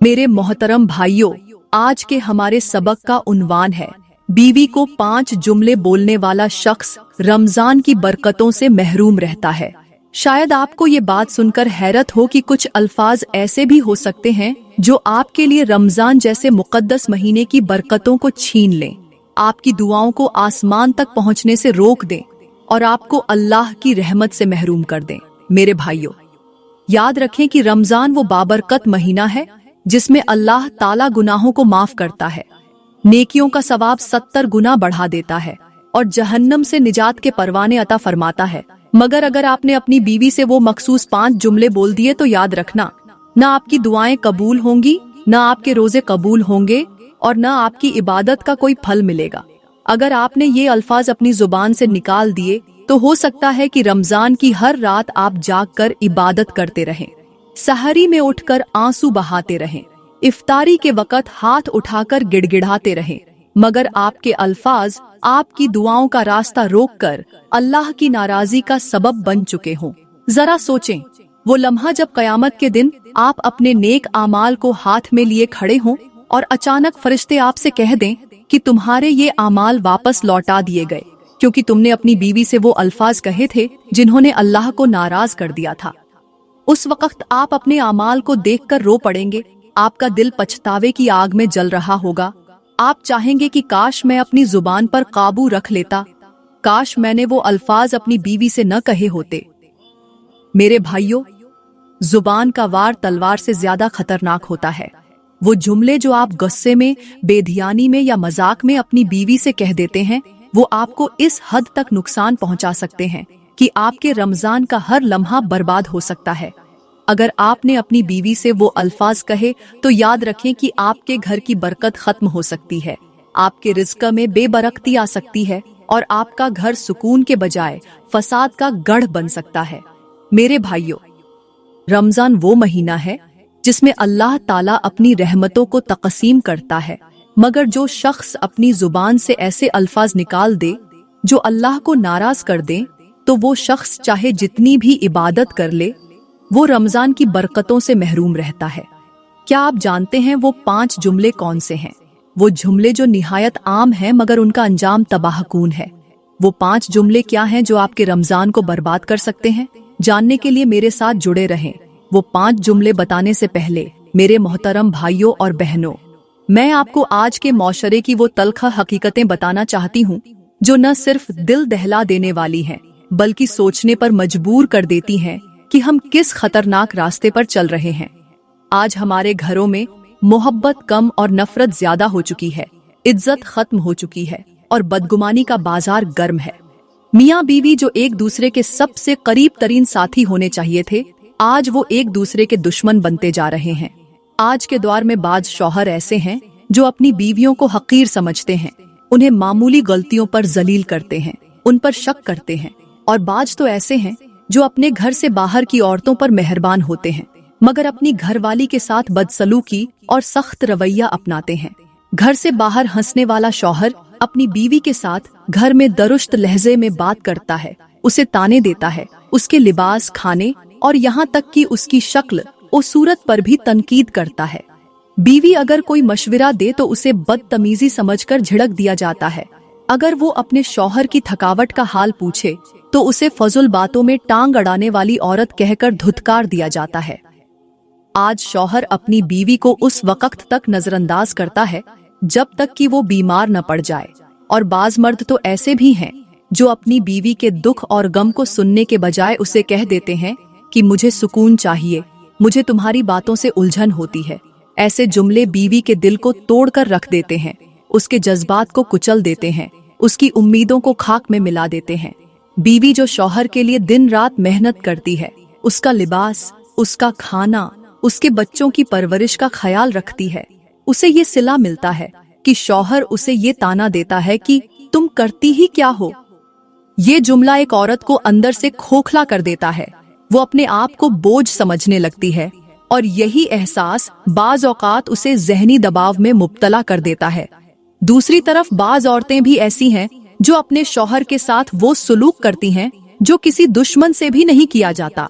मेरे मोहतरम भाइयों, आज के हमारे सबक का उन्वान है बीवी को 5 जुमले बोलने वाला शख्स रमजान की बरकतों से महरूम रहता है। शायद आपको ये बात सुनकर हैरत हो कि कुछ अल्फाज ऐसे भी हो सकते हैं जो आपके लिए रमजान जैसे मुकद्दस महीने की बरकतों को छीन लें, आपकी दुआओं को आसमान तक पहुंचने से रोक दें और आपको अल्लाह की रहमत से महरूम कर दें। मेरे भाइयों, याद रखें कि रमजान वो बाबरकत महीना है जिसमें अल्लाह ताला गुनाहों को माफ करता है, नेकियों का सवाब 70 गुना बढ़ा देता है और जहन्नम से निजात के परवाने अता फरमाता है। मगर अगर आपने अपनी बीवी से वो मखसूस 5 जुमले बोल दिए तो याद रखना, न आपकी दुआएं कबूल होंगी, न आपके रोजे कबूल होंगे और न आपकी इबादत का कोई फल मिलेगा। अगर आपने ये अल्फाज अपनी जुबान से निकाल दिए तो हो सकता है कि रमजान की हर रात आप जागकर इबादत करते रहें, सहरी में उठकर आंसू बहाते रहें, इफ्तारी के वक़्त हाथ उठाकर गिड़गिड़ाते रहें, मगर आपके अल्फाज आपकी दुआओं का रास्ता रोककर अल्लाह की नाराजगी का सबब बन चुके हों। जरा सोचें, वो लम्हा जब कयामत के दिन आप अपने नेक आमाल को हाथ में लिए खड़े हों और अचानक फरिश्ते आपसे कह दें कि तुम्हारे ये आमाल वापस लौटा दिए गए क्योंकि तुमने अपनी बीवी से वो अल्फाज कहे थे जिन्होंने अल्लाह को नाराज कर दिया था। उस वक्त आप अपने आमाल को देखकर रो पड़ेंगे, आपका दिल पछतावे की आग में जल रहा होगा। आप चाहेंगे कि काश मैं अपनी जुबान पर काबू रख लेता, काश मैंने वो अल्फाज अपनी बीवी से न कहे होते। मेरे भाइयों, जुबान का वार तलवार से ज्यादा खतरनाक होता है। वो जुमले जो आप गुस्से में, बेधियानी में या मजाक में अपनी बीवी से कह देते हैं, वो आपको इस हद तक नुकसान पहुंचा सकते हैं कि आपके रमजान का हर लम्हा बर्बाद हो सकता है। अगर आपने अपनी बीवी से वो अल्फाज कहे तो याद रखें कि आपके घर की बरकत खत्म हो सकती है, आपके रिज़्क़ में बेबरकती आ सकती है और आपका घर सुकून के बजाय फसाद का गढ़ बन सकता है। मेरे भाइयों, रमजान वो महीना है जिसमें अल्लाह ताला अपनी रहमतों को तक़सीम करता है, मगर जो शख्स अपनी जुबान से ऐसे अल्फाज निकाल दे जो अल्लाह को नाराज कर दें, तो वो शख्स चाहे जितनी भी इबादत कर ले, वो रमजान की बरकतों से महरूम रहता है। क्या आप जानते हैं वो 5 जुमले कौन से हैं? वो जुमले जो निहायत आम हैं मगर उनका अंजाम तबाहकून है। वो 5 जुमले क्या हैं जो आपके रमजान को बर्बाद कर सकते हैं? जानने के लिए मेरे साथ जुड़े रहें। वो 5 जुमले बताने से पहले मेरे मोहतरम भाइयों और बहनों, मैं आपको आज के मौशरे की वो तल्ख हकीकतें बताना चाहती हूँ जो न सिर्फ दिल दहला देने वाली हैं बल्कि सोचने पर मजबूर कर देती हैं कि हम किस खतरनाक रास्ते पर चल रहे हैं। आज हमारे घरों में मोहब्बत कम और नफरत ज्यादा हो चुकी है, इज्जत खत्म हो चुकी है और बदगुमानी का बाजार गर्म है। मियाँ बीवी जो एक दूसरे के सबसे करीब तरीन साथी होने चाहिए थे, आज वो एक दूसरे के दुश्मन बनते जा रहे हैं। आज के दौर में बाज शौहर ऐसे हैं जो अपनी बीवियों को हकीर समझते हैं, उन्हें मामूली गलतियों पर जलील करते हैं, उन पर शक करते हैं, और बाज तो ऐसे हैं जो अपने घर से बाहर की औरतों पर मेहरबान होते हैं मगर अपनी घरवाली के साथ बदसलूकी और सख्त रवैया अपनाते हैं। घर से बाहर हंसने वाला शौहर अपनी बीवी के साथ घर में दरुस्त लहजे में बात करता है, उसे ताने देता है, उसके लिबास, खाने और यहाँ तक कि उसकी शक्ल और सूरत पर भी तनकीद करता है। बीवी अगर कोई मशविरा दे तो उसे बदतमीजी समझकर झिड़क दिया जाता है। अगर वो अपने शौहर की थकावट का हाल पूछे तो उसे फजुल बातों में टांग अड़ाने वाली औरत कहकर धुतकार दिया जाता है। आज शौहर अपनी बीवी को उस वक्त तक नजरअंदाज करता है जब तक कि वो बीमार न पड़ जाए, और बाज मर्द तो ऐसे भी हैं जो अपनी बीवी के दुख और गम को सुनने के बजाय उसे कह देते हैं कि मुझे सुकून चाहिए, मुझे तुम्हारी बातों से उलझन होती है। ऐसे जुमले बीवी के दिल को तोड़कर रख देते हैं, उसके जज्बात को कुचल देते हैं, उसकी उम्मीदों को खाक में मिला देते हैं। बीवी जो शौहर के लिए दिन रात मेहनत करती है, उसका लिबास, उसका खाना, उसके बच्चों की परवरिश का ख्याल रखती है, उसे ये सिला मिलता है कि शौहर उसे ये ताना देता है कि तुम करती ही क्या हो। ये जुमला एक औरत को अंदर से खोखला कर देता है, वो अपने आप को बोझ समझने लगती है और यही एहसास बाज औकात उसे ज़हनी दबाव में मुब्तला कर देता है। दूसरी तरफ बाज औरतें भी ऐसी हैं जो अपने शौहर के साथ वो सुलूक करती हैं जो किसी दुश्मन से भी नहीं किया जाता।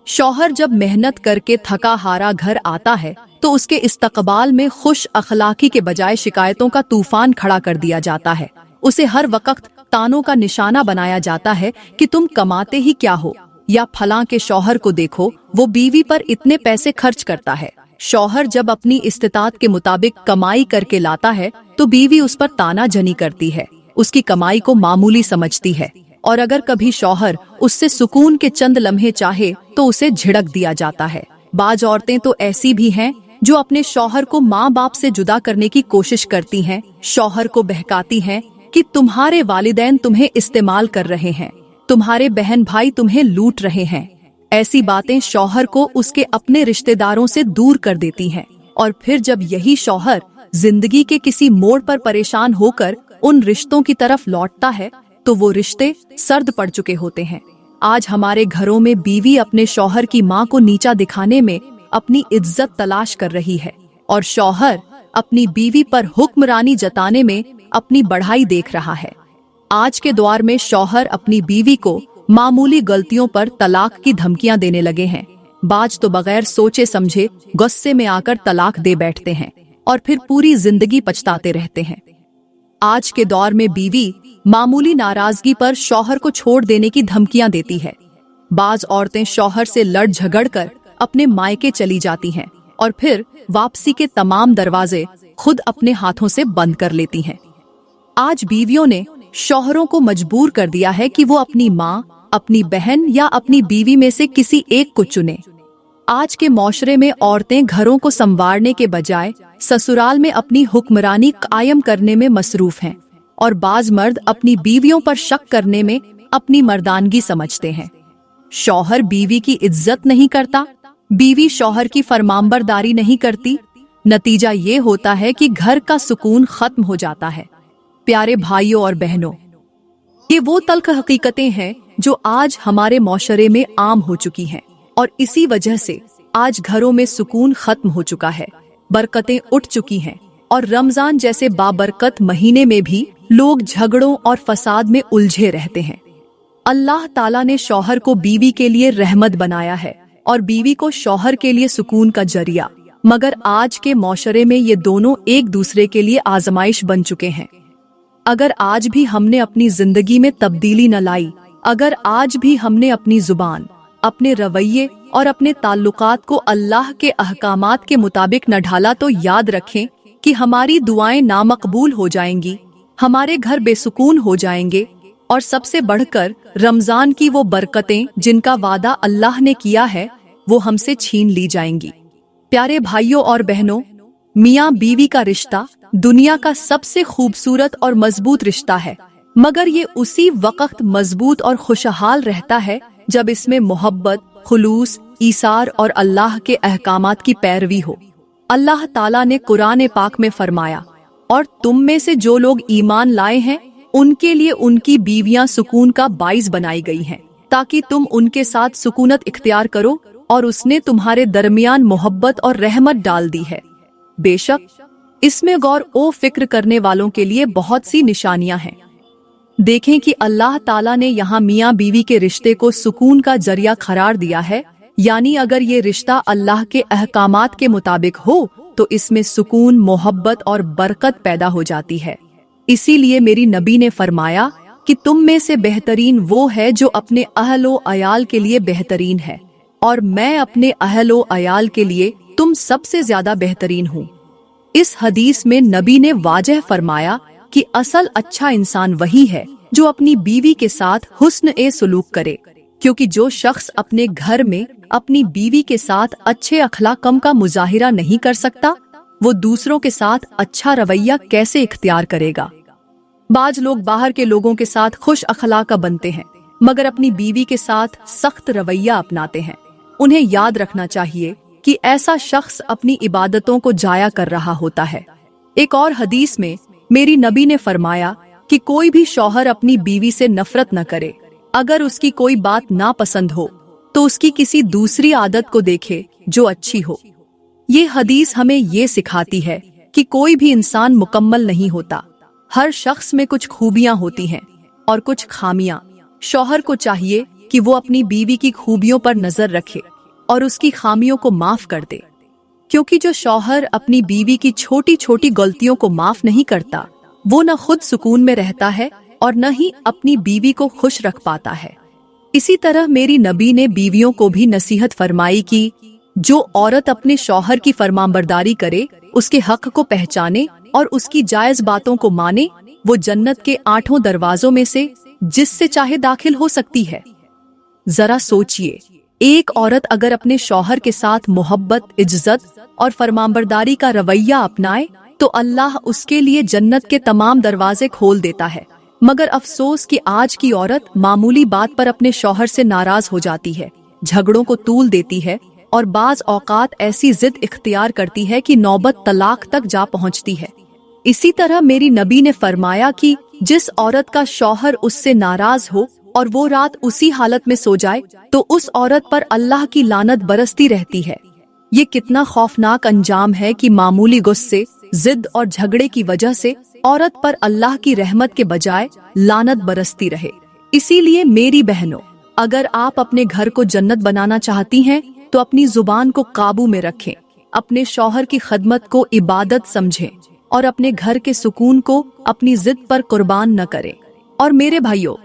शौहर जब मेहनत करके थका हारा घर आता है तो तो उसके इस्तकबाल में खुश अखलाकी के बजाय शिकायतों का तूफान खड़ा कर दिया जाता है। उसे हर वक्त तानों का निशाना बनाया जाता है कि तुम कमाते ही क्या हो, या फलां के शौहर को देखो, वो बीवी पर इतने पैसे खर्च करता है। शौहर जब अपनी इस्तिताअत के मुताबिक कमाई करके लाता है तो बीवी उस पर ताना जनी करती है, उसकी कमाई को मामूली समझती है, और अगर कभी शौहर उससे सुकून के चंद लम्हे चाहे तो उसे झिड़क दिया जाता है। बाज औरतें तो ऐसी भी हैं जो अपने शौहर को माँ बाप से जुदा करने की कोशिश करती हैं, शौहर को बहकाती हैं कि तुम्हारे वालिदैन तुम्हें इस्तेमाल कर रहे हैं, तुम्हारे बहन भाई तुम्हें लूट रहे हैं। ऐसी बातें शौहर को उसके अपने रिश्तेदारों से दूर कर देती हैं, और फिर जब यही शौहर जिंदगी के किसी मोड़ पर परेशान होकर उन रिश्तों की तरफ लौटता है तो वो रिश्ते सर्द पड़ चुके होते हैं। आज हमारे घरों में बीवी अपने शौहर की माँ को नीचा दिखाने में अपनी इज्जत तलाश कर रही है, और शौहर अपनी बीवी पर हुक्मरानी जताने में अपनी बढ़ाई देख रहा है। आज के दौर में शौहर अपनी बीवी को मामूली गलतियों पर तलाक की धमकियां देने लगे हैं। बाज तो बगैर सोचे समझे गुस्से में आकर तलाक दे बैठते हैं और फिर पूरी जिंदगी पछताते रहते हैं। आज के दौर में बीवी मामूली नाराजगी पर शौहर को छोड़ देने की धमकियां देती है। बाज औरतें शौहर से लड़ झगड़ कर अपने मायके चली जाती हैं और फिर वापसी के तमाम दरवाजे खुद अपने हाथों से बंद कर लेती हैं। आज बीवियों ने शौहरों को मजबूर कर दिया है कि वो अपनी माँ, अपनी बहन या अपनी बीवी में से किसी एक को चुने। आज के मौशरे में औरतें घरों को संवारने के बजाय ससुराल में अपनी हुक्मरानी कायम करने में मसरूफ हैं, और बाज मर्द अपनी बीवियों पर शक करने में अपनी मर्दानगी समझते हैं। शौहर बीवी की इज्जत नहीं करता, बीवी शौहर की फरमानबरदारी नहीं करती। नतीजा ये होता है कि घर का सुकून खत्म हो जाता है। प्यारे भाइयों और बहनों, ये वो तल्ख हकीकतें हैं जो आज हमारे मौशरे में आम हो चुकी हैं, और इसी वजह से आज घरों में सुकून खत्म हो चुका है, बरकतें उठ चुकी हैं, और रमजान जैसे बाबरकत महीने में भी लोग झगड़ों और फसाद में उलझे रहते हैं। अल्लाह ताला ने शौहर को बीवी के लिए रहमत बनाया है और बीवी को शौहर के लिए सुकून का जरिया, मगर आज के मौशरे में ये दोनों एक दूसरे के लिए आजमाइश बन चुके हैं। अगर आज भी हमने अपनी जिंदगी में तब्दीली न लाई, अगर आज भी हमने अपनी जुबान, अपने रवैये और अपने ताल्लुकात को अल्लाह के अहकामात के मुताबिक न ढाला, तो याद रखें कि हमारी दुआएं नामकबूल हो जाएंगी, हमारे घर बेसुकून हो जाएंगे, और सबसे बढ़कर रमजान की वो बरकतें जिनका वादा अल्लाह ने किया है वो हमसे छीन ली जाएंगी। प्यारे भाइयों और बहनों, मियाँ बीवी का रिश्ता दुनिया का सबसे खूबसूरत और मजबूत रिश्ता है, मगर ये उसी वक्त मजबूत और खुशहाल रहता है जब इसमें मोहब्बत, खुलूस, ईसार और अल्लाह के अहकामात की पैरवी हो। अल्लाह ताला ने कुरान पाक में फरमाया, और तुम में से जो लोग ईमान लाए हैं उनके लिए उनकी बीवियां सुकून का बाइस बनाई गई हैं, ताकि तुम उनके साथ सुकूनत इख्तियार करो, और उसने तुम्हारे दरमियान मोहब्बत और रहमत डाल दी है। बेशक इसमें गौर ओ फिक्र करने वालों के लिए बहुत सी निशानियां हैं। देखें कि अल्लाह ताला ने यहाँ मियाँ बीवी के रिश्ते को सुकून का जरिया करार दिया है, यानी अगर ये रिश्ता अल्लाह के अहकामात के मुताबिक हो तो इसमें सुकून, मोहब्बत और बरकत पैदा हो जाती है। इसीलिए मेरी नबी ने फरमाया कि तुम में से बेहतरीन वो है जो अपने अहलो अयाल के लिए बेहतरीन है, और मैं अपने अहलो अयाल के लिए तुम सबसे ज्यादा बेहतरीन हूँ। इस हदीस में नबी ने वाजह फरमाया कि असल अच्छा इंसान वही है जो अपनी बीवी के साथ हुस्न ए सुलूक करे, क्योंकि जो शख्स अपने घर में अपनी बीवी के साथ अच्छे अखलाकम का मुजाहिरा नहीं कर सकता, वो दूसरों के साथ अच्छा रवैया कैसे इख्तियार करेगा। बाज लोग बाहर के लोगों के साथ खुश अखलाका बनते हैं, मगर अपनी बीवी के साथ सख्त रवैया अपनाते हैं। उन्हें याद रखना चाहिए कि ऐसा शख्स अपनी इबादतों को जाया कर रहा होता है। एक और हदीस में मेरी नबी ने फरमाया कि कोई भी शौहर अपनी बीवी से नफरत न करे। अगर उसकी कोई बात नापसंद हो तो उसकी किसी दूसरी आदत को देखे जो अच्छी हो। ये हदीस हमें ये सिखाती है कि कोई भी इंसान मुकम्मल नहीं होता। हर शख्स में कुछ खूबियां होती हैं और कुछ खामियां। शौहर को चाहिए कि वो अपनी बीवी की खूबियों पर नजर रखे और उसकी खामियों को माफ कर दे। क्योंकि जो शौहर अपनी बीवी की छोटी छोटी गलतियों को माफ नहीं करता, वो न खुद सुकून में रहता है और न ही अपनी बीवी को खुश रख पाता है। इसी तरह मेरी नबी ने बीवियों को भी नसीहत फरमाई कि जो औरत अपने शौहर की फरमाबरदारी करे, उसके हक को पहचाने और उसकी जायज बातों को माने, वो जन्नत के 8 दरवाजों में से जिससे चाहे दाखिल हो सकती है। जरा सोचिए, एक औरत अगर अपने शौहर के साथ मोहब्बत, इज्जत और फरमाबरदारी का रवैया अपनाए तो अल्लाह उसके लिए जन्नत के तमाम दरवाजे खोल देता है। मगर अफसोस कि आज की औरत मामूली बात पर अपने शौहर से नाराज हो जाती है, झगड़ों को तूल देती है और बाज औकात ऐसी जिद इख्तियार करती है कि नौबत तलाक तक जा पहुंचती है। इसी तरह मेरी नबी ने फरमाया कि जिस औरत का शौहर उससे नाराज हो और वो रात उसी हालत में सो जाए तो उस औरत पर अल्लाह की लानत बरसती रहती है। ये कितना खौफनाक अंजाम है कि मामूली गुस्से, जिद और झगड़े की वजह से औरत पर अल्लाह की रहमत के बजाय लानत बरसती रहे। इसीलिए मेरी बहनों, अगर आप अपने घर को जन्नत बनाना चाहती हैं तो अपनी जुबान को काबू में रखें, अपने शौहर की खदमत को इबादत समझें और अपने घर के सुकून को अपनी जिद पर कुर्बान न करें। और मेरे भाइयों,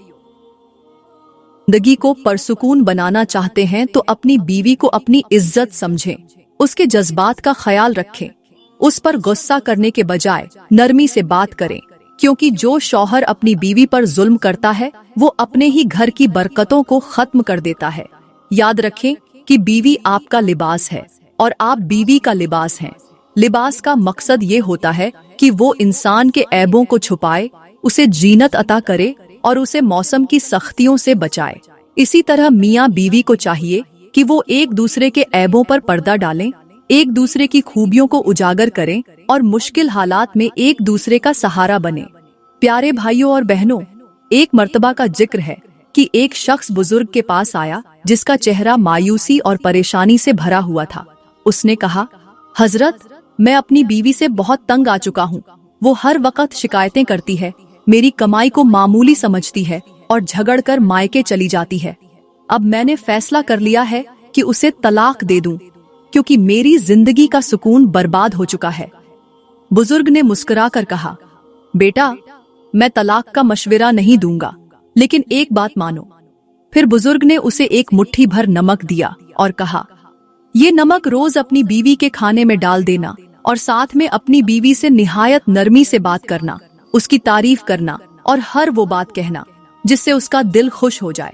जिंदगी को परसुकून बनाना चाहते हैं तो अपनी बीवी को अपनी इज्जत समझें, उसके जज्बात का ख्याल रखें, उस पर गुस्सा करने के बजाय नरमी से बात करें, क्योंकि जो शौहर अपनी बीवी पर जुल्म करता है वो अपने ही घर की बरकतों को खत्म कर देता है। याद रखें कि बीवी आपका लिबास है और आप बीवी का लिबास हैं। लिबास का मकसद ये होता है कि वो इंसान के ऐबों को छुपाए, उसे जीनत अता करे और उसे मौसम की सख्तियों से बचाए। इसी तरह मियाँ बीवी को चाहिए कि वो एक दूसरे के ऐबों पर पर्दा डालें, एक दूसरे की खूबियों को उजागर करें और मुश्किल हालात में एक दूसरे का सहारा बने। प्यारे भाइयों और बहनों, एक मर्तबा का जिक्र है कि एक शख्स बुजुर्ग के पास आया जिसका चेहरा मायूसी और परेशानी से भरा हुआ था। उसने कहा, हजरत, मैं अपनी बीवी से बहुत तंग आ चुका हूँ। वो हर वक्त शिकायतें करती है, मेरी कमाई को मामूली समझती है और झगड़कर मायके चली जाती है। अब मैंने फैसला कर लिया है कि उसे तलाक दे दूं, क्योंकि मेरी जिंदगी का सुकून बर्बाद हो चुका है। बुजुर्ग ने मुस्कुराकर कहा, बेटा, मैं तलाक का मशवरा नहीं दूंगा, लेकिन एक बात मानो। फिर बुजुर्ग ने उसे एक मुट्ठी भर नमक दिया और कहा, ये नमक रोज अपनी बीवी के खाने में डाल देना और साथ में अपनी बीवी से निहायत नरमी से बात करना, उसकी तारीफ करना और हर वो बात कहना जिससे उसका दिल खुश हो जाए।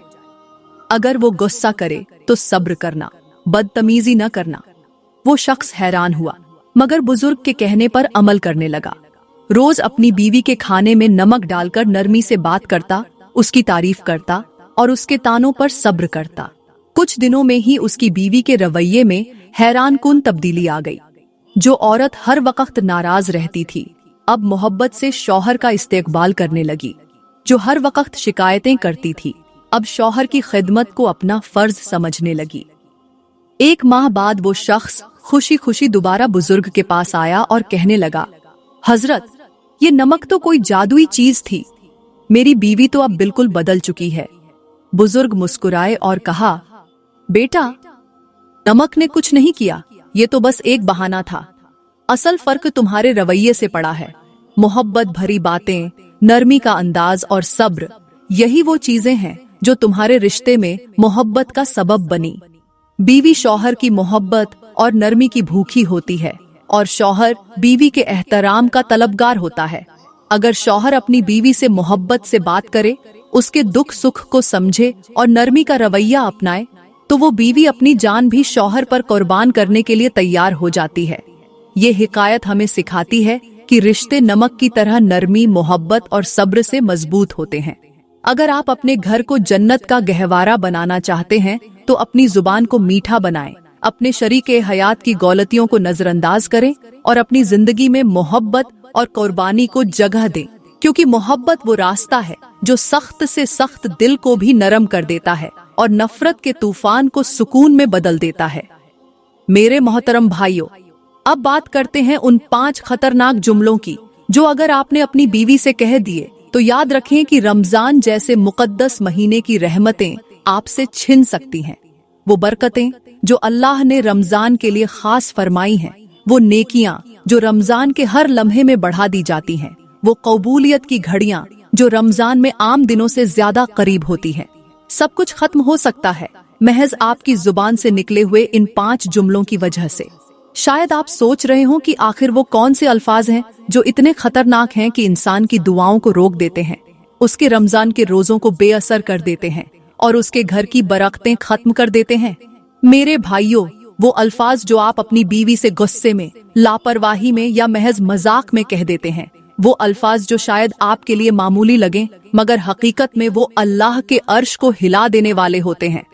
अगर वो गुस्सा करे तो सब्र करना, बदतमीजी न करना। वो शख्स हैरान हुआ, मगर बुजुर्ग के कहने पर अमल करने लगा। रोज अपनी बीवी के खाने में नमक डालकर नरमी से बात करता, उसकी तारीफ करता और उसके तानों पर सब्र करता। कुछ दिनों में ही उसकी बीवी के रवैये में हैरानकुन तब्दीली आ गई। जो औरत हर वक्त नाराज रहती थी, अब मोहब्बत से शौहर का इस्तेकबाल करने लगी। जो हर वक्त शिकायतें करती थी, अब शौहर की खिदमत को अपना फर्ज समझने लगी। 1 माह बाद वो शख्स खुशी खुशी दोबारा बुजुर्ग के पास आया और कहने लगा, हजरत, ये नमक तो कोई जादुई चीज थी। मेरी बीवी तो अब बिल्कुल बदल चुकी है। बुजुर्ग मुस्कुराए और कहा, बेटा, नमक ने कुछ नहीं किया, ये तो बस एक बहाना था। असल फर्क तुम्हारे रवैये से पड़ा है। मोहब्बत भरी बातें, नरमी का अंदाज और सब्र, यही वो चीजें हैं जो तुम्हारे रिश्ते में मोहब्बत का सबब बनी। बीवी शौहर की मोहब्बत और नरमी की भूखी होती है और शौहर बीवी के एहतराम का तलबगार होता है। अगर शौहर अपनी बीवी से मोहब्बत से बात करे, उसके दुख सुख को समझे और नरमी का रवैया अपनाए, तो वो बीवी अपनी जान भी शौहर पर कुर्बान करने के लिए तैयार हो जाती है। ये हिकायत हमें सिखाती है कि रिश्ते नमक की तरह नरमी, मोहब्बत और सब्र से मजबूत होते हैं। अगर आप अपने घर को जन्नत का गहवारा बनाना चाहते हैं तो अपनी जुबान को मीठा बनाएं, अपने शरीके हयात की गलतियों को नजरअंदाज करें और अपनी जिंदगी में मोहब्बत और कुर्बानी को जगह दें, क्योंकि मोहब्बत वो रास्ता है जो सख्त से सख्त दिल को भी नरम कर देता है और नफरत के तूफान को सुकून में बदल देता है। मेरे मोहतरम भाइयों, अब बात करते हैं उन 5 खतरनाक जुमलों की जो अगर आपने अपनी बीवी से कह दिए तो याद रखें कि रमजान जैसे मुकद्दस महीने की रहमतें आपसे छिन सकती हैं। वो बरकतें जो अल्लाह ने रमजान के लिए खास फरमाई हैं, वो नेकियां जो रमजान के हर लम्हे में बढ़ा दी जाती हैं, वो कबूलियत की घड़ियां जो रमजान में आम दिनों से ज्यादा करीब होती हैं, सब कुछ खत्म हो सकता है महज आपकी जुबान से निकले हुए इन 5 जुमलों की वजह से। शायद आप सोच रहे हो कि आखिर वो कौन से अल्फाज हैं जो इतने खतरनाक हैं कि इंसान की दुआओं को रोक देते हैं, उसके रमजान के रोजों को बेअसर कर देते हैं और उसके घर की बरकतें खत्म कर देते हैं। मेरे भाइयों, वो अल्फाज जो आप अपनी बीवी से गुस्से में, लापरवाही में या महज मजाक में कह देते हैं, वो अल्फाज जो शायद आपके लिए मामूली लगें मगर हकीकत में वो अल्लाह के अर्श को हिला देने वाले होते हैं।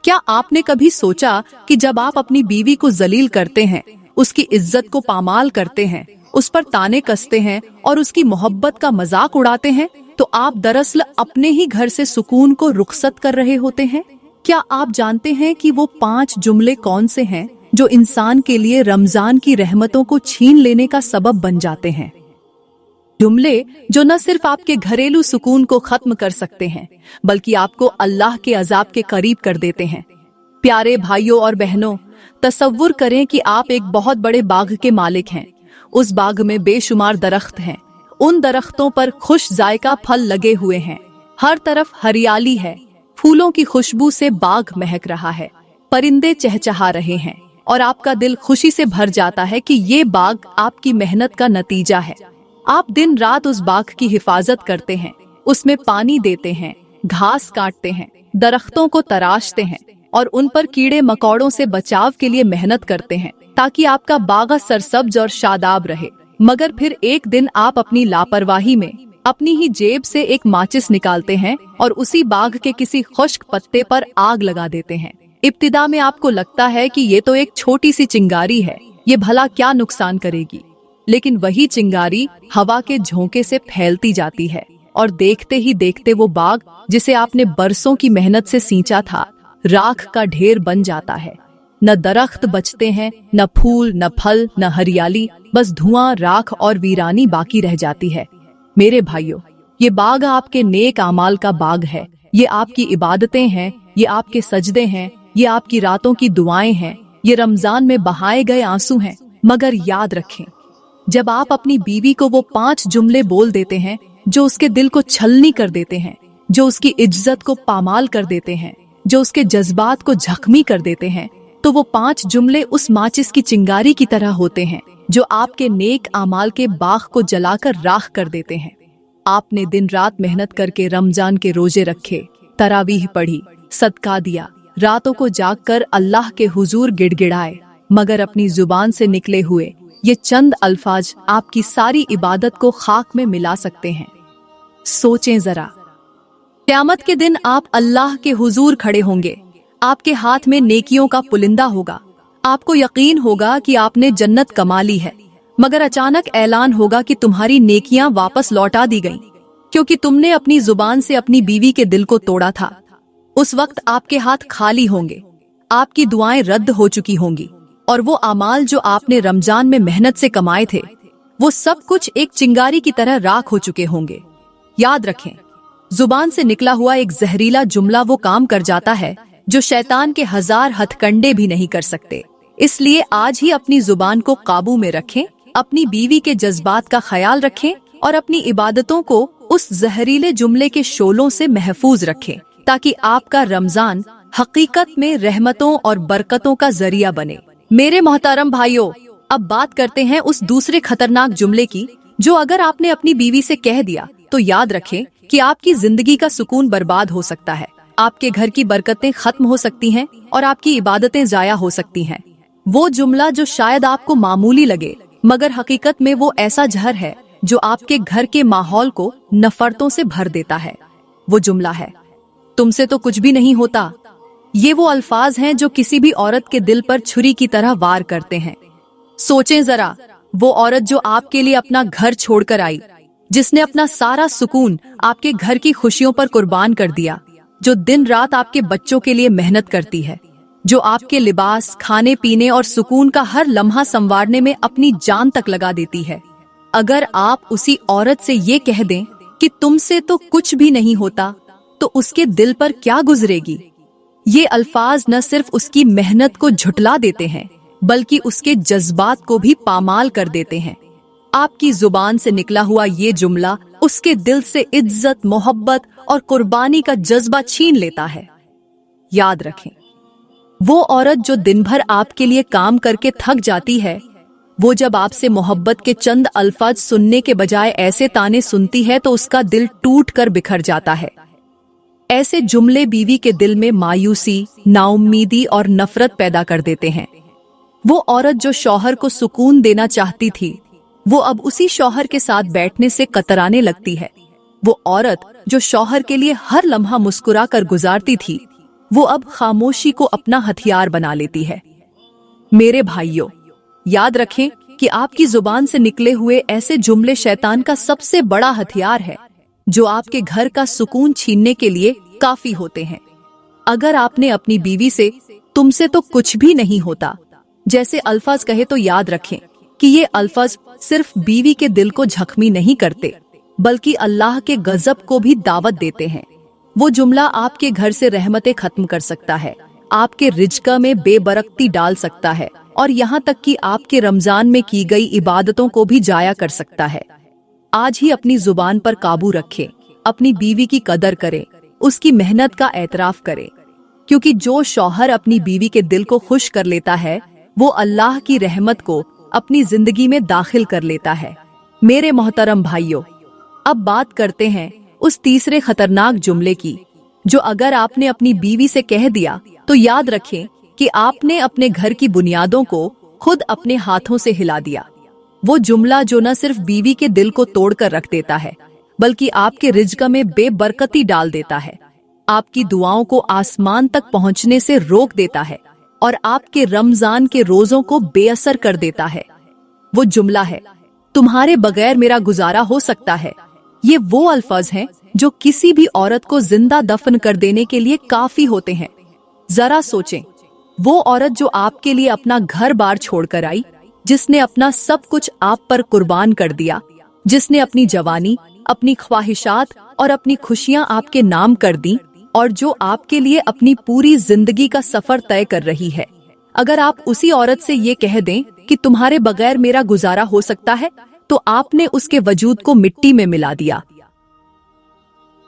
क्या आपने कभी सोचा कि जब आप अपनी बीवी को जलील करते हैं, उसकी इज्जत को पामाल करते हैं, उस पर ताने कसते हैं और उसकी मोहब्बत का मजाक उड़ाते हैं, तो आप दरअसल अपने ही घर से सुकून को रुखसत कर रहे होते हैं? क्या आप जानते हैं कि वो 5 जुमले कौन से हैं जो इंसान के लिए रमजान की रहमतों को छीन लेने का सबब बन जाते हैं? जुमले जो न सिर्फ आपके घरेलू सुकून को खत्म कर सकते हैं बल्कि आपको अल्लाह के अजाब के करीब कर देते हैं। प्यारे भाइयों और बहनों, तसव्वुर करें कि आप एक बहुत बड़े बाग के मालिक हैं। उस बाग में बेशुमार दरख्त हैं, उन दरख्तों पर खुश जायका फल लगे हुए हैं, हर तरफ हरियाली है, फूलों की खुशबू से बाग महक रहा है, परिंदे चहचहा रहे हैं और आपका दिल खुशी से भर जाता है कि ये बाग आपकी मेहनत का नतीजा है। आप दिन रात उस बाग की हिफाजत करते हैं, उसमें पानी देते हैं, घास काटते हैं, दरख्तों को तराशते हैं और उन पर कीड़े मकोड़ों से बचाव के लिए मेहनत करते हैं ताकि आपका बाग सरसब्ज और शादाब रहे। मगर फिर एक दिन आप अपनी लापरवाही में अपनी ही जेब से एक माचिस निकालते हैं और उसी बाग के किसी खुश्क पत्ते पर आग लगा देते हैं। इब्तिदा में आपको लगता है कि ये तो एक छोटी सी चिंगारी है, ये भला क्या नुकसान करेगी, लेकिन वही चिंगारी हवा के झोंके से फैलती जाती है और देखते ही देखते वो बाग जिसे आपने बरसों की मेहनत से सींचा था, राख का ढेर बन जाता है। न दरख्त बचते हैं, न फूल, न फल, न हरियाली, बस धुआं, राख और वीरानी बाकी रह जाती है। मेरे भाइयों, ये बाग आपके नेक आमाल का बाग है, ये आपकी इबादतें हैं, ये आपके सजदे हैं, ये आपकी रातों की दुआएं हैं, ये रमजान में बहाए गए आंसू हैं। मगर याद रखें, जब आप अपनी बीवी को वो 5 जुमले बोल देते हैं जो उसके दिल को छलनी कर देते हैं, जो उसकी इज्जत को पामाल कर देते हैं, जो उसके जज्बात को जख्मी कर देते हैं, तो वो 5 जुमले उस माचिस की चिंगारी की तरह होते हैं जो आपके नेक आमाल के बाग को जलाकर राख कर देते हैं। आपने दिन रात मेहनत करके रमजान के रोजे रखे, तरावीह पढ़ी, सदका दिया, रातों को जागकर अल्लाह के हुजूर गिड़गिड़ाए, मगर अपनी जुबान से निकले हुए ये चंद अल्फाज आपकी सारी इबादत को खाक में मिला सकते हैं। सोचें जरा, क़यामत के दिन आप अल्लाह के हुजूर खड़े होंगे, आपके हाथ में नेकियों का पुलिंदा होगा, आपको यकीन होगा कि आपने जन्नत कमा ली है, मगर अचानक ऐलान होगा कि तुम्हारी नेकियां वापस लौटा दी गईं, क्योंकि तुमने अपनी जुबान से अपनी बीवी के दिल को तोड़ा था। उस वक्त आपके हाथ खाली होंगे, आपकी दुआएं रद्द हो चुकी होंगी और वो अमाल जो आपने रमजान में मेहनत से कमाए थे, वो सब कुछ एक चिंगारी की तरह राख हो चुके होंगे। याद रखें, जुबान से निकला हुआ एक जहरीला जुमला वो काम कर जाता है जो शैतान के 1000 हथकंडे भी नहीं कर सकते। इसलिए आज ही अपनी जुबान को काबू में रखें, अपनी बीवी के जज्बात का ख्याल रखें और अपनी इबादतों को उस जहरीले जुमले के शोलों से महफूज रखें, ताकि आपका रमजान हकीकत में रहमतों और बरकतों का जरिया बने। मेरे मोहतरम भाइयों, अब बात करते हैं उस दूसरे खतरनाक जुमले की जो अगर आपने अपनी बीवी से कह दिया तो याद रखें कि आपकी जिंदगी का सुकून बर्बाद हो सकता है, आपके घर की बरकतें खत्म हो सकती हैं और आपकी इबादतें जाया हो सकती हैं। वो जुमला जो शायद आपको मामूली लगे मगर हकीकत में वो ऐसा जहर है जो आपके घर के माहौल को नफरतों से भर देता है। वो जुमला है, तुमसे तो कुछ भी नहीं होता। ये वो अल्फाज हैं जो किसी भी औरत के दिल पर छुरी की तरह वार करते हैं। सोचें जरा, वो औरत जो आपके लिए अपना घर छोड़कर आई, जिसने अपना सारा सुकून आपके घर की खुशियों पर कुर्बान कर दिया, जो दिन रात आपके बच्चों के लिए मेहनत करती है, जो आपके लिबास, खाने पीने और सुकून का हर लम्हा संवारने में अपनी जान तक लगा देती है। अगर आप उसी औरत से ये कह दें कि तुमसे तो कुछ भी नहीं होता, तो उसके दिल पर क्या गुजरेगी? ये अल्फाज न सिर्फ उसकी मेहनत को झुठला देते हैं बल्कि उसके जज्बात को भी पामाल कर देते हैं। आपकी जुबान से निकला हुआ ये जुमला उसके दिल से इज्जत, मोहब्बत और कुर्बानी का जज्बा छीन लेता है। याद रखें, वो औरत जो दिन भर आपके लिए काम करके थक जाती है, वो जब आपसे मोहब्बत के चंद अल्फाज सुनने के बजाय ऐसे ताने सुनती है तो उसका दिल टूट कर बिखर जाता है। ऐसे जुमले बीवी के दिल में मायूसी, नाउम्मीदी और नफरत पैदा कर देते हैं। वो औरत जो शौहर को सुकून देना चाहती थी, वो अब उसी शौहर के साथ बैठने से कतराने लगती है। वो औरत जो शौहर के लिए हर लम्हा मुस्कुरा कर गुजारती थी, वो अब खामोशी को अपना हथियार बना लेती है। मेरे भाइयों, याद रखें कि आपकी जुबान से निकले हुए ऐसे जुमले शैतान का सबसे बड़ा हथियार है, जो आपके घर का सुकून छीनने के लिए काफी होते हैं। अगर आपने अपनी बीवी से तुमसे तो कुछ भी नहीं होता जैसे अल्फाज कहे, तो याद रखें कि ये अल्फाज सिर्फ बीवी के दिल को जख्मी नहीं करते बल्कि अल्लाह के गजब को भी दावत देते हैं। वो जुमला आपके घर से रहमतें खत्म कर सकता है, आपके रिज्क में बेबरकती डाल सकता है और यहाँ तक कि आपके रमजान में की गई इबादतों को भी जाया कर सकता है। आज ही अपनी जुबान पर काबू रखें, अपनी बीवी की कदर करें, उसकी मेहनत का एतराफ करें, क्योंकि जो शौहर अपनी बीवी के दिल को खुश कर लेता है, वो अल्लाह की रहमत को अपनी जिंदगी में दाखिल कर लेता है। मेरे मोहतरम भाइयों, अब बात करते हैं उस तीसरे खतरनाक जुमले की, जो अगर आपने अपनी बीवी से कह दिया तो याद रखें कि आपने अपने घर की बुनियादों को खुद अपने हाथों से हिला दिया। वो जुमला जो न सिर्फ बीवी के दिल को तोड़कर रख देता है बल्कि आपके रिज्क में बेबरकती डाल देता है, आपकी दुआओं को आसमान तक पहुंचने से रोक देता है और आपके रमजान के रोजों को बेअसर कर देता है। वो जुमला है, तुम्हारे बगैर मेरा गुजारा हो सकता है। ये वो अल्फाज हैं जो किसी भी औरत को जिंदा दफन कर देने के लिए काफी होते हैं। जरा सोचें, वो औरत जो आपके लिए अपना घर बार छोड़कर आई, जिसने अपना सब कुछ आप पर कुर्बान कर दिया, जिसने अपनी जवानी, अपनी ख्वाहिशात और अपनी खुशियां आपके नाम कर दी और जो आपके लिए अपनी पूरी जिंदगी का सफर तय कर रही है। अगर आप उसी औरत से ये कह दें कि तुम्हारे बगैर मेरा गुजारा हो सकता है, तो आपने उसके वजूद को मिट्टी में मिला दिया।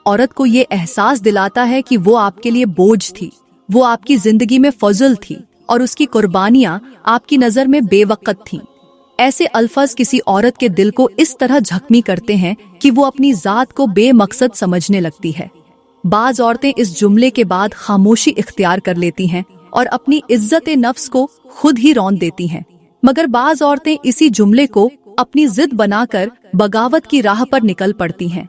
औरत को ये एहसास दिलाता है कि वो आपके लिए बोझ थी, वो आपकी जिंदगी में फजल थी और उसकी कुर्बानियां आपकी नजर में बेवकत थीं। ऐसे अल्फाज किसी औरत के दिल को इस तरह जख्मी करते हैं कि वो अपनी जात को बेमकसद समझने लगती है। बाज औरतें इस जुमले के बाद खामोशी इख्तियार कर लेती हैं और अपनी इज्जत नफ्स को खुद ही रौंद देती हैं, मगर बाज औरतें इसी जुमले को अपनी जिद बनाकर बगावत की राह पर निकल पड़ती हैं।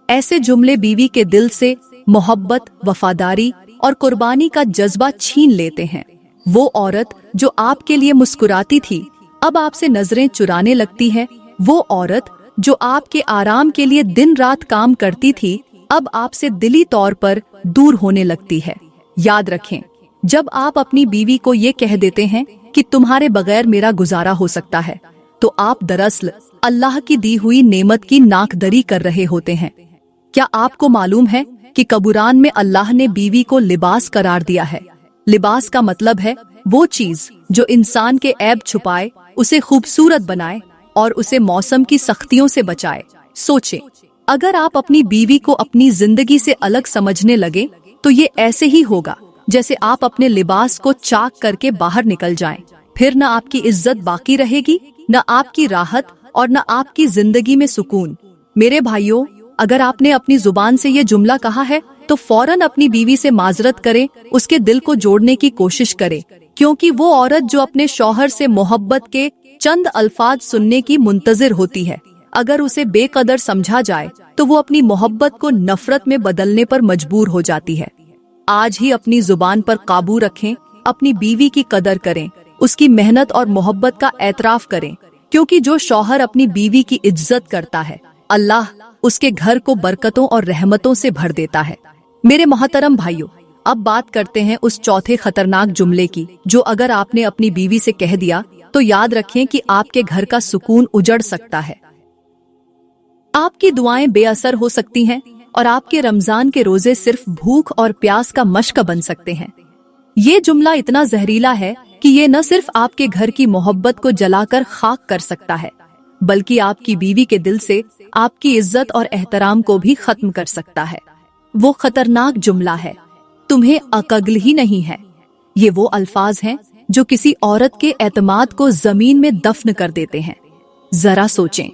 ऐसे जुमले बीवी के दिल से मोहब्बत, वफादारी और कुर्बानी का जज्बा छीन लेते हैं। वो औरत जो आपके लिए मुस्कुराती थी, अब आपसे नजरें चुराने लगती है। वो औरत जो आपके आराम के लिए दिन रात काम करती थी, अब आपसे दिली तौर पर दूर होने लगती है। याद रखें, जब आप अपनी बीवी को ये कह देते हैं कि तुम्हारे बगैर मेरा गुजारा हो सकता है, तो आप दरअसल अल्लाह की दी हुई नेमत की नाकदरी कर रहे होते हैं। क्या आपको मालूम है कि कबुरान में अल्लाह ने बीवी को लिबास करार दिया है? लिबास का मतलब है वो चीज जो इंसान के ऐब छुपाए, उसे खूबसूरत बनाए और उसे मौसम की सख्तियों से बचाए। सोचें, अगर आप अपनी बीवी को अपनी जिंदगी से अलग समझने लगे तो ये ऐसे ही होगा जैसे आप अपने लिबास को चाक करके बाहर निकल जाएं। फिर न आपकी इज्जत बाकी रहेगी, न आपकी राहत और न आपकी जिंदगी में सुकून। मेरे भाइयों, अगर आपने अपनी जुबान से ये जुमला कहा है तो फौरन अपनी बीवी से माजरत करें, उसके दिल को जोड़ने की कोशिश करें, क्योंकि वो औरत जो अपने शौहर से मोहब्बत के चंद अल्फाज सुनने की मुंतजिर होती है, अगर उसे बेकदर समझा जाए तो वो अपनी मोहब्बत को नफरत में बदलने पर मजबूर हो जाती है। आज ही अपनी जुबान पर काबू रखें, अपनी बीवी की कदर करें, उसकी मेहनत और मोहब्बत का एतराफ करें, क्योंकि जो शौहर अपनी बीवी की इज्जत करता है, अल्लाह उसके घर को बरकतों और रहमतों से भर देता है। मेरे मोहतरम भाइयों, अब बात करते हैं उस चौथे खतरनाक जुमले की, जो अगर आपने अपनी बीवी से कह दिया तो याद रखें कि आपके घर का सुकून उजड़ सकता है। आपकी दुआएं बेअसर हो सकती हैं और आपके रमजान के रोजे सिर्फ भूख और प्यास का मशक बन सकते हैं। ये जुमला इतना जहरीला है कि ये न सिर्फ आपके घर की मोहब्बत को जलाकर खाक कर सकता है, बल्कि आपकी बीवी के दिल से आपकी इज्जत और एहतराम को भी खत्म कर सकता है। वो खतरनाक जुमला है, तुम्हें अक्ल ही नहीं है। ये वो अल्फाज हैं जो किसी औरत के एतमाद को जमीन में दफन कर देते हैं। जरा सोचें,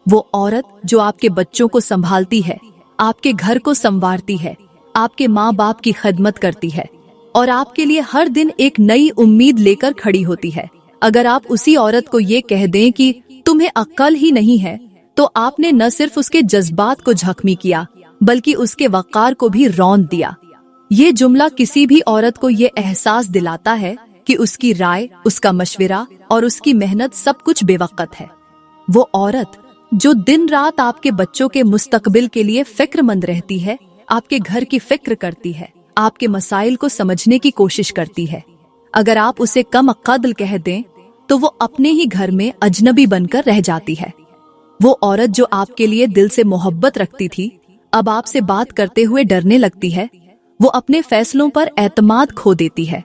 वो औरत जो आपके बच्चों को संभालती है, आपके घर को संवारती है, आपके माँ बाप की खिदमत करती है और आपके लिए हर दिन एक नई उम्मीद लेकर खड़ी होती है। अगर आप उसी औरत को ये कह दें कि तुम्हें अक्ल ही नहीं है, तो आपने न सिर्फ उसके जज्बात को जख्मी किया, बल्कि उसके वक़ार को भी रौंद दिया। ये जुमला किसी भी औरत को ये एहसास दिलाता है कि उसकी राय, उसका मशवरा और उसकी मेहनत सब कुछ बेवकत है। वो औरत जो दिन रात आपके बच्चों के मुस्तकबिल के लिए फिक्रमंद रहती है, आपके घर की फिक्र करती है, आपके मसाइल को समझने की कोशिश करती है, अगर आप उसे कम अक्ल कह दें तो वो अपने ही घर में अजनबी बनकर रह जाती है। वो औरत जो आपके लिए दिल से मोहब्बत रखती थी, अब आपसे बात करते हुए डरने लगती है। वो अपने फैसलों पर एतमाद खो देती है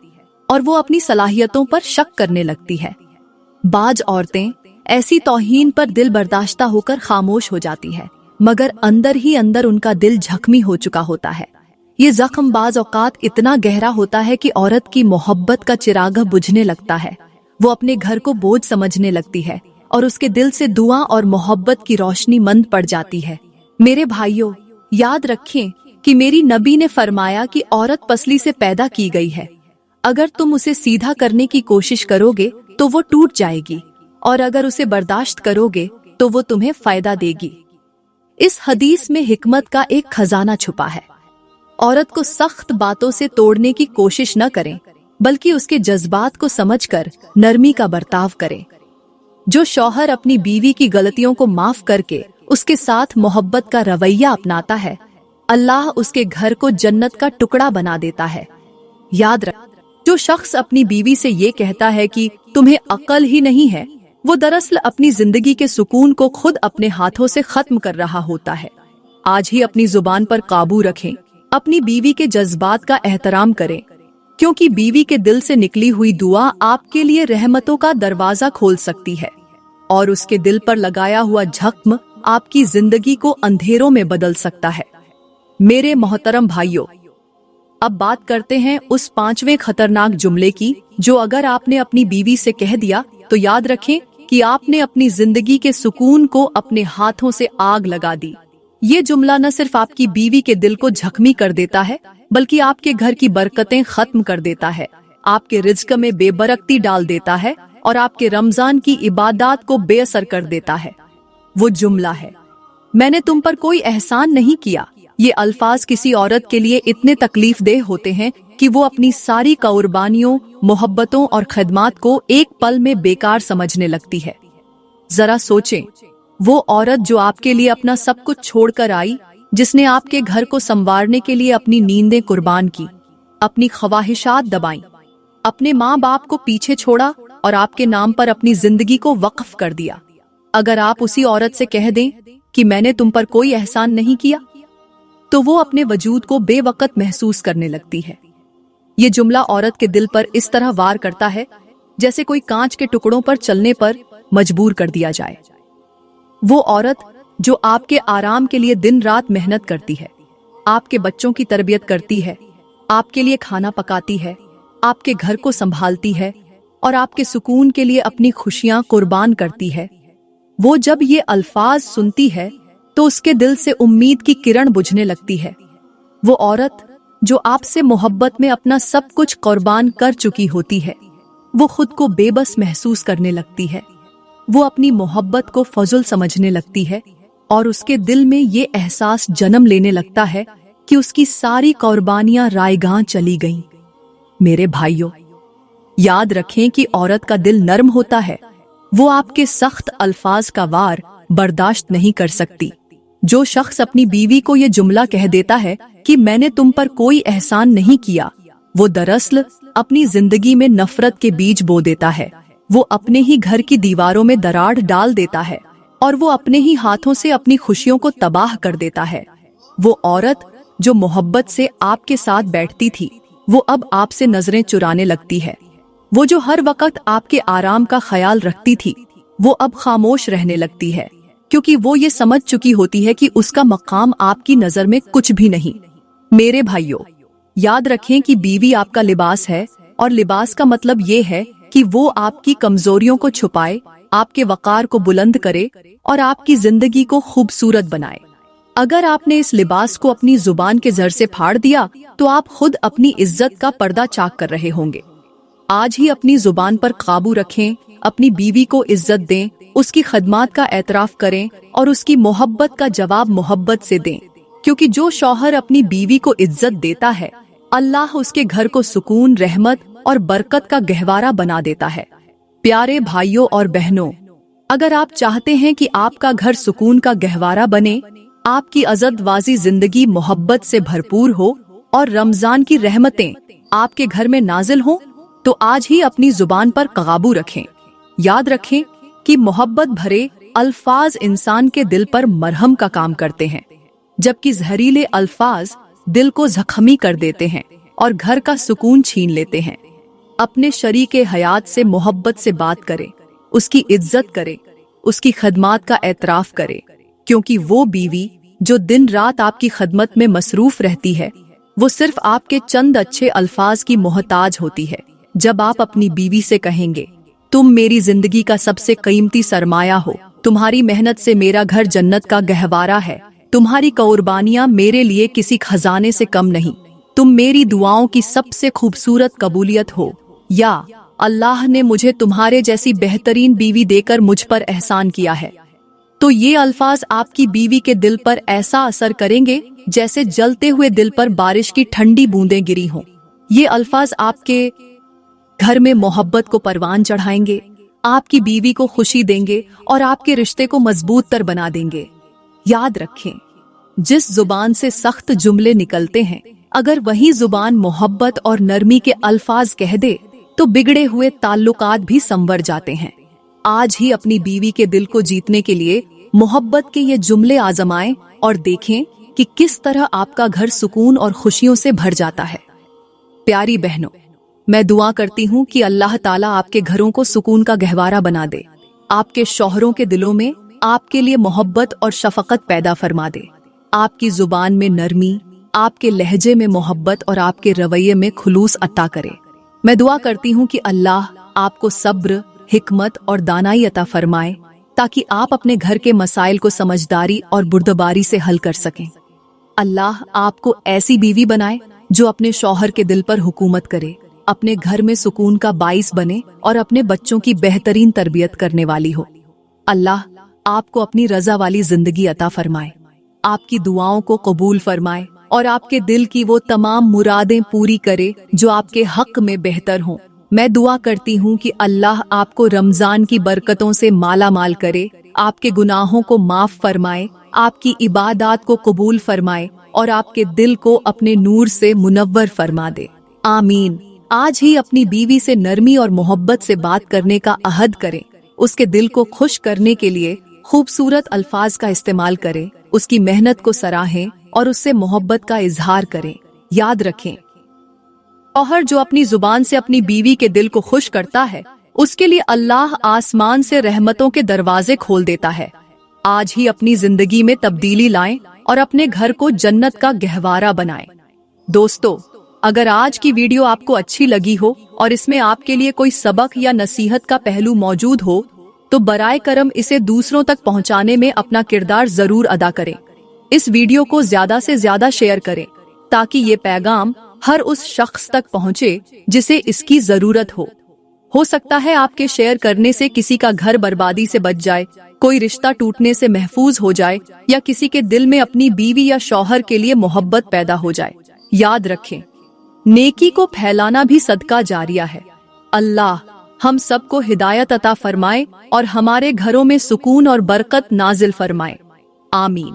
और वो अपनी सलाहियतों पर शक करने लगती है। बाज औरतें ऐसी तौहीन पर दिल बर्दाश्ता होकर खामोश हो जाती है, मगर अंदर ही अंदर उनका दिल जख्मी हो चुका होता है। ये जख्म बाज औकात इतना गहरा होता है कि औरत की मोहब्बत का चिराग बुझने लगता है। वो अपने घर को बोझ समझने लगती है और उसके दिल से दुआ और मोहब्बत की रोशनी मंद पड़ जाती है। मेरे भाइयों, याद रखें कि मेरी नबी ने फरमाया कि औरत पसली से पैदा की गई है। अगर तुम उसे सीधा करने की कोशिश करोगे तो वो टूट जाएगी, और अगर उसे बर्दाश्त करोगे तो वो तुम्हें फायदा देगी। इस हदीस में हिकमत का एक खजाना छुपा है। औरत को सख्त बातों से तोड़ने की कोशिश न करें, बल्कि उसके जज्बात को समझकर नरमी का बर्ताव करें। जो शौहर अपनी बीवी की गलतियों को माफ करके उसके साथ मोहब्बत का रवैया अपनाता है, अल्लाह उसके घर को जन्नत का टुकड़ा बना देता है। याद रख, जो शख्स अपनी बीवी से ये कहता है कि तुम्हें अक्ल ही नहीं है, वो दरअसल अपनी जिंदगी के सुकून को खुद अपने हाथों से खत्म कर रहा होता है। आज ही अपनी जुबान पर काबू रखें, अपनी बीवी के जज्बात का एहतराम करें, क्योंकि बीवी के दिल से निकली हुई दुआ आपके लिए रहमतों का दरवाजा खोल सकती है और उसके दिल पर लगाया हुआ जख्म आपकी जिंदगी को अंधेरों में बदल सकता है। मेरे मोहतरम भाइयों, अब बात करते हैं उस पांचवें खतरनाक जुमले की, जो अगर आपने अपनी बीवी से कह दिया तो याद रखें कि आपने अपनी जिंदगी के सुकून को अपने हाथों से आग लगा दी। ये जुमला न सिर्फ आपकी बीवी के दिल को जख्मी कर देता है, बल्कि आपके घर की बरकतें खत्म कर देता है, आपके रिज्क में बेबरकती डाल देता है और आपके रमजान की इबादत को बेअसर कर देता है। वो जुमला है, मैंने तुम पर कोई एहसान नहीं किया। ये अल्फाज किसी औरत के लिए इतने तकलीफ देह होते हैं कि वो अपनी सारी कुर्बानियों, मोहब्बतों और खिदमत को एक पल में बेकार समझने लगती है। जरा सोचें, वो औरत जो आपके लिए अपना सब कुछ छोड़कर आई, जिसने आपके घर को संवारने के लिए अपनी नींदें कुर्बान की, अपनी ख्वाहिशात दबाई, अपने माँ बाप को पीछे छोड़ा और आपके नाम पर अपनी जिंदगी को वक्फ कर दिया। अगर आप उसी औरत से कह दें कि मैंने तुम पर कोई एहसान नहीं किया, तो वो अपने वजूद को बेवकत महसूस करने लगती है। ये जुमला औरत के दिल पर इस तरह वार करता है जैसे कोई कांच के टुकड़ों पर चलने पर मजबूर कर दिया जाए। वो औरत जो आपके आराम के लिए दिन रात मेहनत करती है, आपके बच्चों की तरबियत करती है, आपके लिए खाना पकाती है, आपके घर को संभालती है और आपके सुकून के लिए अपनी खुशियां कुर्बान करती है, वो जब ये अल्फाज सुनती है तो उसके दिल से उम्मीद की किरण बुझने लगती है। वो औरत जो आपसे मोहब्बत में अपना सब कुछ कुर्बान कर चुकी होती है, वो खुद को बेबस महसूस करने लगती है। वो अपनी मोहब्बत को फजल समझने लगती है और उसके दिल में ये एहसास जन्म लेने लगता है कि उसकी सारी कुर्बानियां रायगां चली गईं। मेरे भाइयों, याद रखें कि औरत का दिल नर्म होता है, वो आपके सख्त अल्फाज का वार बर्दाश्त नहीं कर सकती। जो शख्स अपनी बीवी को ये जुमला कह देता है कि मैंने तुम पर कोई एहसान नहीं किया, वो दरअसल अपनी जिंदगी में नफरत के बीज बो देता है। वो अपने ही घर की दीवारों में दरार डाल देता है और वो अपने ही हाथों से अपनी खुशियों को तबाह कर देता है। वो औरत जो मोहब्बत से आपके साथ बैठती थी, वो अब आपसे नजरें चुराने लगती है। वो जो हर वक्त आपके आराम का ख्याल रखती थी, वो अब खामोश रहने लगती है, क्योंकि वो ये समझ चुकी होती है कि उसका मकाम आपकी नजर में कुछ भी नहीं। मेरे भाइयों, याद रखें कि बीवी आपका लिबास है, और लिबास का मतलब ये है कि वो आपकी कमजोरियों को छुपाए, आपके वकार को बुलंद करे और आपकी जिंदगी को खूबसूरत बनाए। अगर आपने इस लिबास को अपनी जुबान के जर से फाड़ दिया तो आप खुद अपनी इज्जत का पर्दा चाक कर रहे होंगे। आज ही अपनी जुबान पर काबू रखें, अपनी बीवी को इज्जत दें, उसकी खदमात का एतराफ करें और उसकी मोहब्बत का जवाब मोहब्बत से दें, क्योंकि जो शौहर अपनी बीवी को इज्जत देता है, अल्लाह उसके घर को सुकून, रहमत और बरकत का गहवारा बना देता है। प्यारे भाइयों और बहनों, अगर आप चाहते हैं कि आपका घर सुकून का गहवारा बने, आपकी अज़दवाजी जिंदगी मोहब्बत से भरपूर हो और रमजान की रहमतें आपके घर में नाजिल हों, तो आज ही अपनी जुबान पर काबू रखें। याद रखें कि मोहब्बत भरे अल्फाज इंसान के दिल पर मरहम का काम करते हैं, जबकि जहरीले अल्फाज दिल को जख्मी कर देते हैं और घर का सुकून छीन लेते हैं। अपने शरीके हयात से मोहब्बत से बात करें, उसकी इज्जत करें, उसकी खदमात का एतराफ करें, क्योंकि वो बीवी जो दिन रात आपकी खदमत में मसरूफ रहती है, वो सिर्फ आपके चंद अच्छे अल्फाज की मोहताज होती है। जब आप अपनी बीवी से कहेंगे, तुम मेरी जिंदगी का सबसे कीमती सरमाया हो, तुम्हारी मेहनत से मेरा घर जन्नत का गहवारा है, तुम्हारी कुर्बानियां मेरे लिए किसी खजाने से कम नहीं, तुम मेरी दुआओं की सबसे खूबसूरत कबूलियत हो, या अल्लाह ने मुझे तुम्हारे जैसी बेहतरीन बीवी देकर मुझ पर एहसान किया है, तो ये अल्फाज आपकी बीवी के दिल पर ऐसा असर करेंगे जैसे जलते हुए दिल पर बारिश की ठंडी बूंदें गिरी हों। ये अल्फाज आपके घर में मोहब्बत को परवान चढ़ाएंगे, आपकी बीवी को खुशी देंगे और आपके रिश्ते को मजबूत तर बना देंगे। याद रखें, जिस जुबान से सख्त जुमले निकलते हैं, अगर वही जुबान मोहब्बत और नरमी के अल्फाज कह दे तो बिगड़े हुए ताल्लुकात भी संवर जाते हैं। आज ही अपनी बीवी के दिल को जीतने के लिए मोहब्बत के ये जुमले आजमाएं और देखें कि किस तरह आपका घर सुकून और खुशियों से भर जाता है। प्यारी बहनों, मैं दुआ करती हूँ कि अल्लाह ताला आपके घरों को सुकून का गहवारा बना दे, आपके शौहरों के दिलों में आपके लिए मोहब्बत और शफकत पैदा फरमा दे, आपकी जुबान में नरमी, आपके लहजे में मोहब्बत और आपके रवैये में खुलूस अता करे। मैं दुआ करती हूँ कि अल्लाह आपको सब्र, हिकमत और दानाई अता फरमाए, ताकि आप अपने घर के मसाइल को समझदारी और बुर्दबारी से हल कर सकें। अल्लाह आपको ऐसी बीवी बनाए जो अपने शौहर के दिल पर हुकूमत करे, अपने घर में सुकून का बाइस बने और अपने बच्चों की बेहतरीन तरबियत करने वाली हो। अल्लाह आपको अपनी रजा वाली जिंदगी अता फरमाए, आपकी दुआओं को कबूल फरमाए और आपके दिल की वो तमाम मुरादें पूरी करे जो आपके हक में बेहतर हों। मैं दुआ करती हूँ कि अल्लाह आपको रमजान की बरकतों से माला माल करे, आपके गुनाहों को माफ फरमाए, आपकी इबादत को कबूल फरमाए और आपके दिल को अपने नूर से मुनव्वर फरमा दे। आमीन। आज ही अपनी बीवी से नरमी और मोहब्बत से बात करने का अहद करें, उसके दिल को खुश करने के लिए खूबसूरत अल्फाज का इस्तेमाल करें, उसकी मेहनत को सराहें और उससे मोहब्बत का इजहार करें। याद रखें, शौहर जो अपनी जुबान से अपनी बीवी के दिल को खुश करता है, उसके लिए अल्लाह आसमान से रहमतों के दरवाजे खोल देता है। आज ही अपनी जिंदगी में तब्दीली लाएं और अपने घर को जन्नत का गहवारा बनाएं। दोस्तों, अगर आज की वीडियो आपको अच्छी लगी हो और इसमें आपके लिए कोई सबक या नसीहत का पहलू मौजूद हो, तो बराए करम इसे दूसरों तक पहुंचाने में अपना किरदार जरूर अदा करें। इस वीडियो को ज्यादा से ज्यादा शेयर करें ताकि ये पैगाम हर उस शख्स तक पहुंचे जिसे इसकी जरूरत हो सकता है आपके शेयर करने से किसी का घर बर्बादी से बच जाए, कोई रिश्ता टूटने से महफूज हो जाए या किसी के दिल में अपनी बीवी या शौहर के लिए मोहब्बत पैदा हो जाए। याद रखें, नेकी को फैलाना भी सदका जारिया है। अल्लाह हम सबको हिदायत अता फरमाए और हमारे घरों में सुकून और बरकत नाजिल फरमाए। आमीन।